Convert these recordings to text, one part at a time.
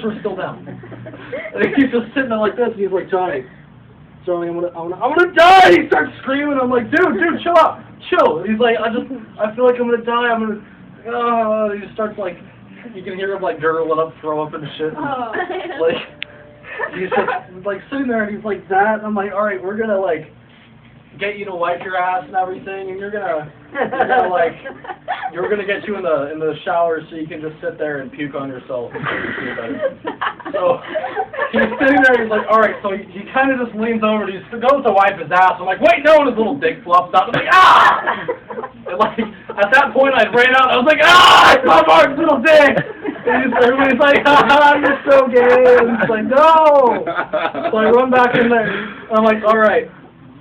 were still down. And he's just sitting there like this, and he's like, Johnny, I'm gonna die! He starts screaming. I'm like, dude, chill out, chill. He's like, I feel like I'm gonna die. He just starts like, you can hear him like gurgling up, throw up and shit. Oh. Like, he's just like sitting there, and he's like that. And I'm like, all right, we're gonna like get you to wipe your ass and everything, and we're gonna get you in the shower so you can just sit there and puke on yourself and feel better. So he's sitting there, he's like, all right, so he kind of just leans over, and he goes to wipe his ass. I'm like, wait, no, and his little dick flops out. I'm like, ah! And like, at that point, I ran out, I was like, ah, it's my Mark's little dick! And everybody's like, ah, you're so gay! And he's like, no! So I run back in there, and I'm like, all right.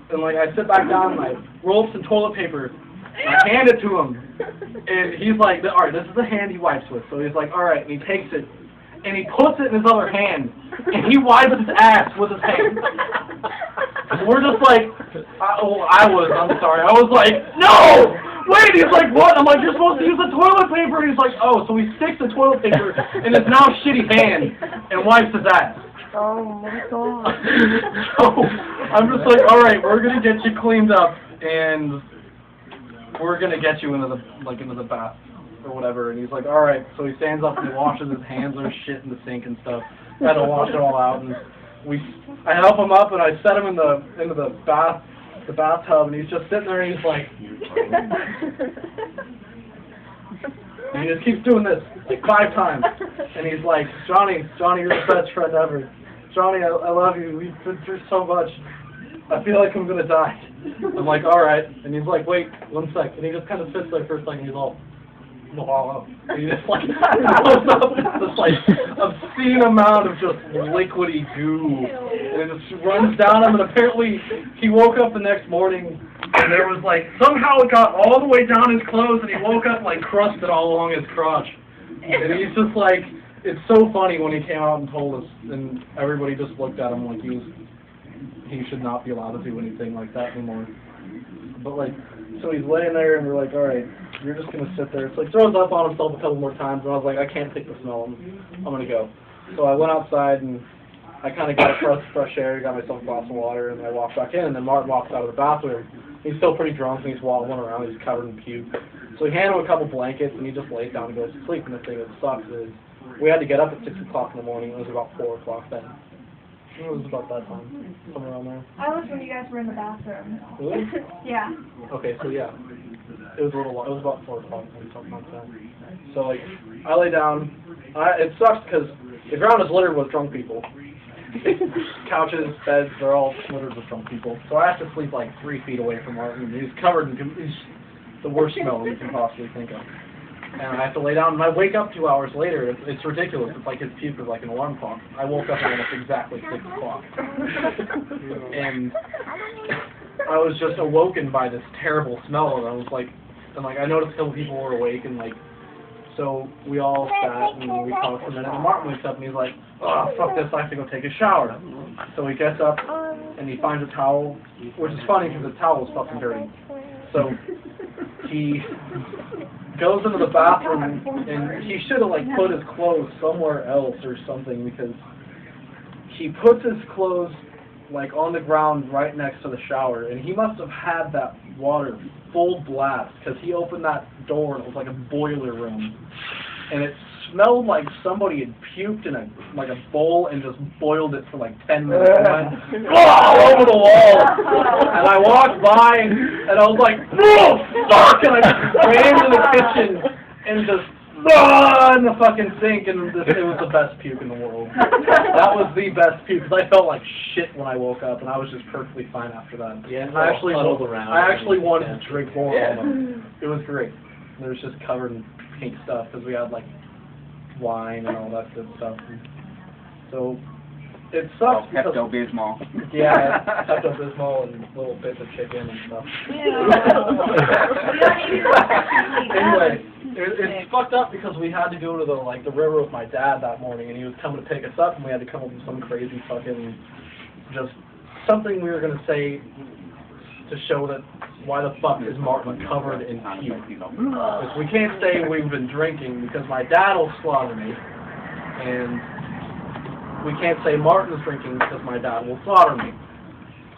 And like, I sit back down, and I roll up some toilet paper, and I hand it to him. And he's like, all right, this is the hand he wipes with. So he's like, all right, and he takes it, and he puts it in his other hand, and he wipes his ass with his hand. And we're just like, I was like, no! Wait, he's like, what? I'm like, you're supposed to use the toilet paper. And he's like, oh, so he sticks the toilet paper in his now shitty hand and wipes his ass. Oh my god. So I'm just like, all right, we're gonna get you cleaned up, and we're gonna get you into the bath or whatever. And he's like, all right. So he stands up and he washes his hands. There's shit in the sink and stuff. I had to wash it all out, and I help him up, and I set him into the bathtub, and he's just sitting there, and he's like, and he just keeps doing this like 5 times, and he's like, Johnny, you're the best friend ever. Johnny, I love you. We've been through so much. I feel like I'm gonna die. I'm like, all right, and he's like, wait 1 sec, and he just kind of sits there for a second. He's all, and he just like goes up with this like obscene amount of just liquidy goo, and it just runs down him. And apparently, he woke up the next morning, and there was like somehow it got all the way down his clothes, and he woke up like crusted all along his crotch. And he's just like, it's so funny when he came out and told us, and everybody just looked at him like he should not be allowed to do anything like that anymore. But like, so he's laying there, and we're like, all right, you're just gonna sit there. It's like throws up on himself a couple more times, and I was like, I can't take the smell. I'm gonna go. So I went outside, and I kind of got a fresh air, got myself a glass of water, and I walked back in. And then Martin walks out of the bathroom. He's still pretty drunk, and he's waddling around. He's covered in puke. So we hand him a couple blankets, and he just lays down and goes to sleep. And the thing that sucks is we had to get up at 6 o'clock in the morning. It was about 4 o'clock then. It was about that time, somewhere around there. I was when you guys were in the bathroom. Really? Yeah. Okay, so yeah, it was a little while. It was about 4 o'clock when we talked about that. So like, I lay down. It sucks because the ground is littered with drunk people. Couches, beds, they're all littered with drunk people. So I have to sleep like 3 feet away from Martin. He's covered in the worst smell you can possibly think of. And I have to lay down, and I wake up 2 hours later. It's ridiculous. It's like his puke is like an alarm clock. I woke up at almost exactly 6 o'clock. And I was just awoken by this terrible smell, and I was like, I noticed a couple people were awake, and like, so we all sat, and we talked for a minute, and Martin wakes up, and he's like, oh, fuck this, I have to go take a shower. So he gets up, and he finds a towel, which is funny, because the towel is fucking dirty. So he goes into the bathroom, and he should have like put his clothes somewhere else or something, because he puts his clothes like on the ground right next to the shower, and he must have had that water full blast, because he opened that door and it was like a boiler room, and it smelled like somebody had puked in a bowl and just boiled it for like 10 minutes and went all over the wall. And I walked by and I was like, no, fuck! And I just ran into the kitchen and just in the fucking sink, and it was the best puke in the world. That was the best puke, because I felt like shit when I woke up, and I was just perfectly fine after that. Yeah, I actually wanted to drink more. Yeah. It was great. It was just covered in pink stuff, because we had like wine and all that good stuff. And so it sucks. Pepto-Bismol. Yeah, Pepto-Bismol and little bits of chicken and stuff. Anyway, it's fucked up because we had to go to the river with my dad that morning, and he was coming to pick us up, and we had to come up with some crazy fucking just something we were gonna say to show that why the fuck is Martin covered in puke? Because we can't say we've been drinking, because my dad will slaughter me, and we can't say Martin's drinking because my dad will slaughter me.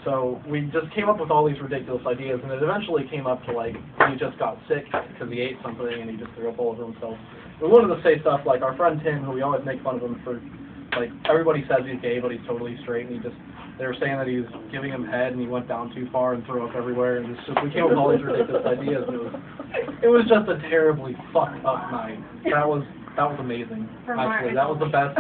So we just came up with all these ridiculous ideas, and it eventually came up to, like, he just got sick because he ate something and he just threw up all over himself. We wanted to say stuff like our friend Tim, who we always make fun of him for, like, everybody says he's gay, but he's totally straight, and they were saying that he was giving him head and he went down too far and threw up everywhere, and it's just, we came up with all these ridiculous ideas, and it was just a terribly fucked up night. That was amazing, actually. That was the best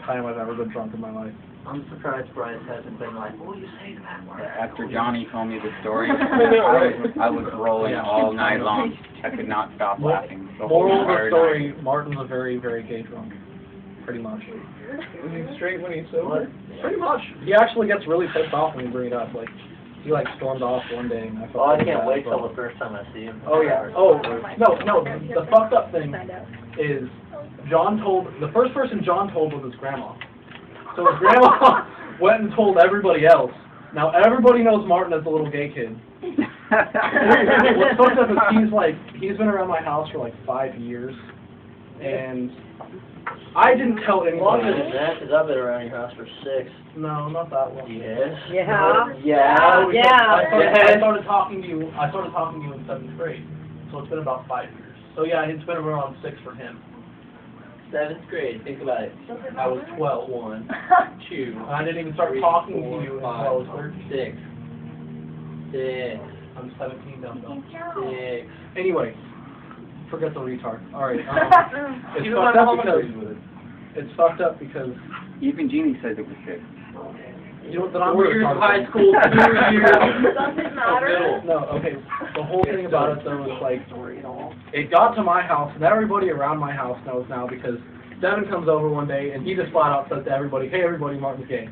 time I've ever been drunk in my life. I'm surprised Bryce hasn't been like, what do you say to that word? After Johnny told me the story, I was rolling all night long. I could not stop laughing. Moral of the story, Martin's a very, very gay drunk. Pretty much. Is he straight when he's sober? Pretty much. He actually gets really pissed off when you bring it up. Like, he stormed off one day and I felt I really can't bad, wait till but- the first time I see him. Oh yeah. Oh, no, the fucked up thing is the first person John told was his grandma. So his grandma went and told everybody else. Now everybody knows Martin as the little gay kid. What's fucked up is he's been around my house for 5 years, and I didn't tell anybody. Longer than that, because I've been around your house for 6. No, not that long. Yes. Yeah. Yeah. I started talking to you in 7th grade, so it's been about 5 years. So yeah, it's been around 6 for him. 7th grade, think about it. I was 12. 1, 2. And I didn't even start talking to you until I was 13. 6. 6. I'm 17 now. 6. Anyway, forget the retard. All right. It's fucked up because Even Jeannie said it was sick. you know what? That I'm 4 years of retarded. high school, 2 years Does it matter? No, okay. The whole thing about it though is it got to my house, and everybody around my house knows now because Devin comes over one day and he just flat out says to everybody, "Hey, everybody, Martin's gay."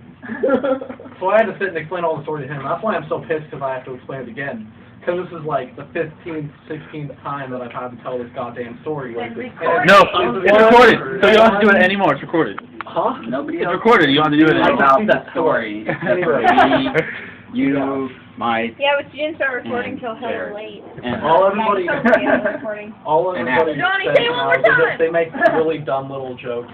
So I had to sit and explain all the story to him. That's why I'm so pissed because I have to explain it again. Because this is the 15th, 16th time that I've had to tell this goddamn story. No, it's recorded, so you don't have to do it anymore. It's recorded. Huh? Nobody It's else recorded. You don't have to do it anymore. about that story. Anyway. You, Mike, Yeah, but you didn't start recording till hella late. and All everybody, recording. all And everybody Johnny, says say it one now more is they time. they make really dumb little jokes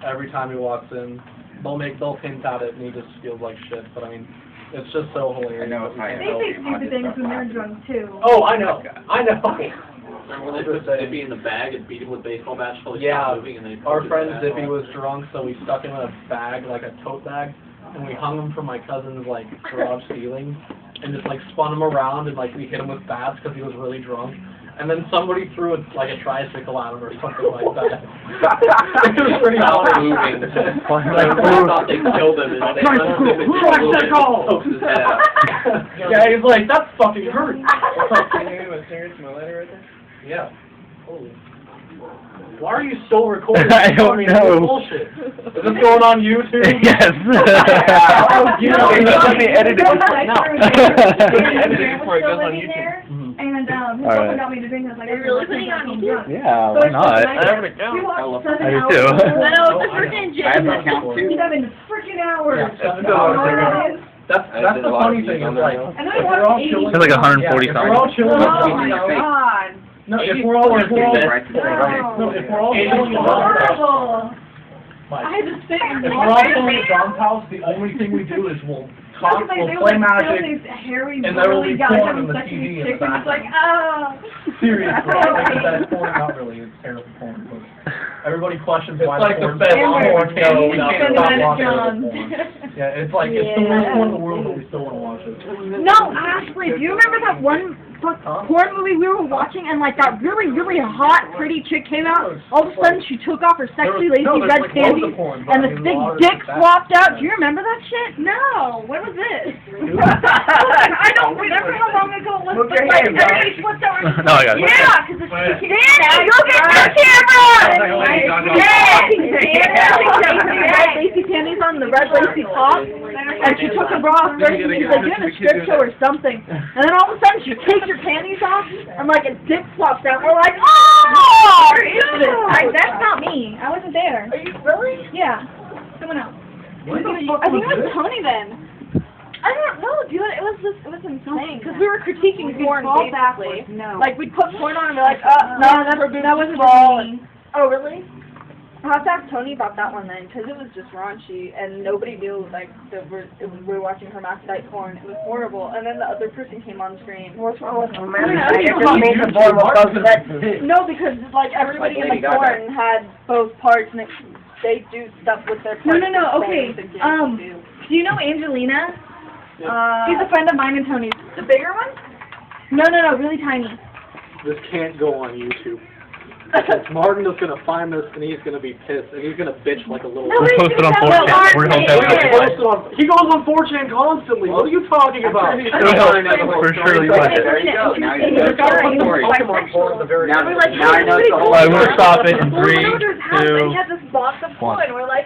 every time he walks in. They'll hint at it and he just feels like shit. But I mean, it's just so hilarious. I know if I They help say you on stupid this things stuff, when they're I'll- drunk too. Oh, I know. Remember when they put Zippy in the bag and beat him with baseball bats till he Yeah, stopped moving and then he our poked his friend ass Zippy off? was drunk, so we stuck him in a bag, like a tote bag, and we hung him from my cousin's garage ceiling, and just spun him around and we hit him with bats because he was really drunk. And then somebody threw a tricycle at him or something like that. It was pretty funny. I thought they killed him and they unzipped it and poked his head out. Yeah, he's like, that fucking hurt. Can you give me a cigarette to my lighter right there? Yeah. Holy. Why are you still recording? I don't This know. is bullshit. Is this going on YouTube? Yes. You know, It's gonna be edited. before it goes on YouTube. And his Alright. got me to drink. I was like, They're really putting it on YouTube? Yeah, So why it's not? like, I have an account. we watched 7 I do hours. too. I know, Oh, it's a freaking I have an gym. account too. 7 freaking hours. Yeah, 7 Oh, hours. That's did the a lot funny of thing views on is that. And then if I we're all watched 80. chilling. It's like 140 If we're all chilling. Oh my god. No, if we're all chilling. No, if we're all chilling. Horrible. I had to sit and If we're all chilling at John's house, the only thing we do is we'll talk, we'll play magic. These hairy, and there will be burly guys porn on having the sex with TV these in the chicks, and it's like, background. ah. Seriously, that's porn. Not really. It's terrible porn. But everybody questions why like the porn. best porn. porn. No, we Amber, can't spend stop a minute, watching John. porn. Yeah, it's it's the worst porn in the world, but we still want to watch it. No, Ashley, do you remember that one porn movie we were watching and that really, really hot, pretty chick came out? All of a sudden she took off her sexy, lacy there's red loads panties of porn, but and I the mean, big a lot of dick it's bad. flopped out. Do you remember that shit? No. When was this? I don't remember how long ago it was, Look but at him, everybody flipped over. No, I got it. Yeah, because it's Wait. Danny, look at the camera! Red lacy panties on the red lacy top, and she took her bra off first, and she's doing a strip show or something, and then all of a sudden she takes her panties off, and a dick flops out. We're like, oh! That's not me. I wasn't there. Are you really? Yeah. Someone else. What the fuck I think was it was this? Tony then. I don't know, dude. It was insane because we were critiquing porn basically. No. Like we'd put porn on and be like, no, that wasn't me. Oh, really? I'll have to ask Tony about that one then, because it was just raunchy, and nobody knew, like, that we were watching hermaphrodite porn. It was horrible. And then the other person came on screen. What's wrong with hermaphrodite? It just means the boy will go to that. No, because, like, everybody in the porn had both parts, and they do stuff with their parts. No, okay. Do you know Angelina? She's a friend of mine and Tony's. The bigger one? No, really tiny. This can't go on YouTube. Because Martin is gonna find this and he's gonna be pissed and he's gonna bitch like a little. We'll post it on 4chan. We're gonna post it. He goes on 4chan constantly. What are you talking about? It'll help for sure. There you go. Now you know the story. Now I know the whole Alright, we'll stop it in 3, 2, He had this box of porn. We're like,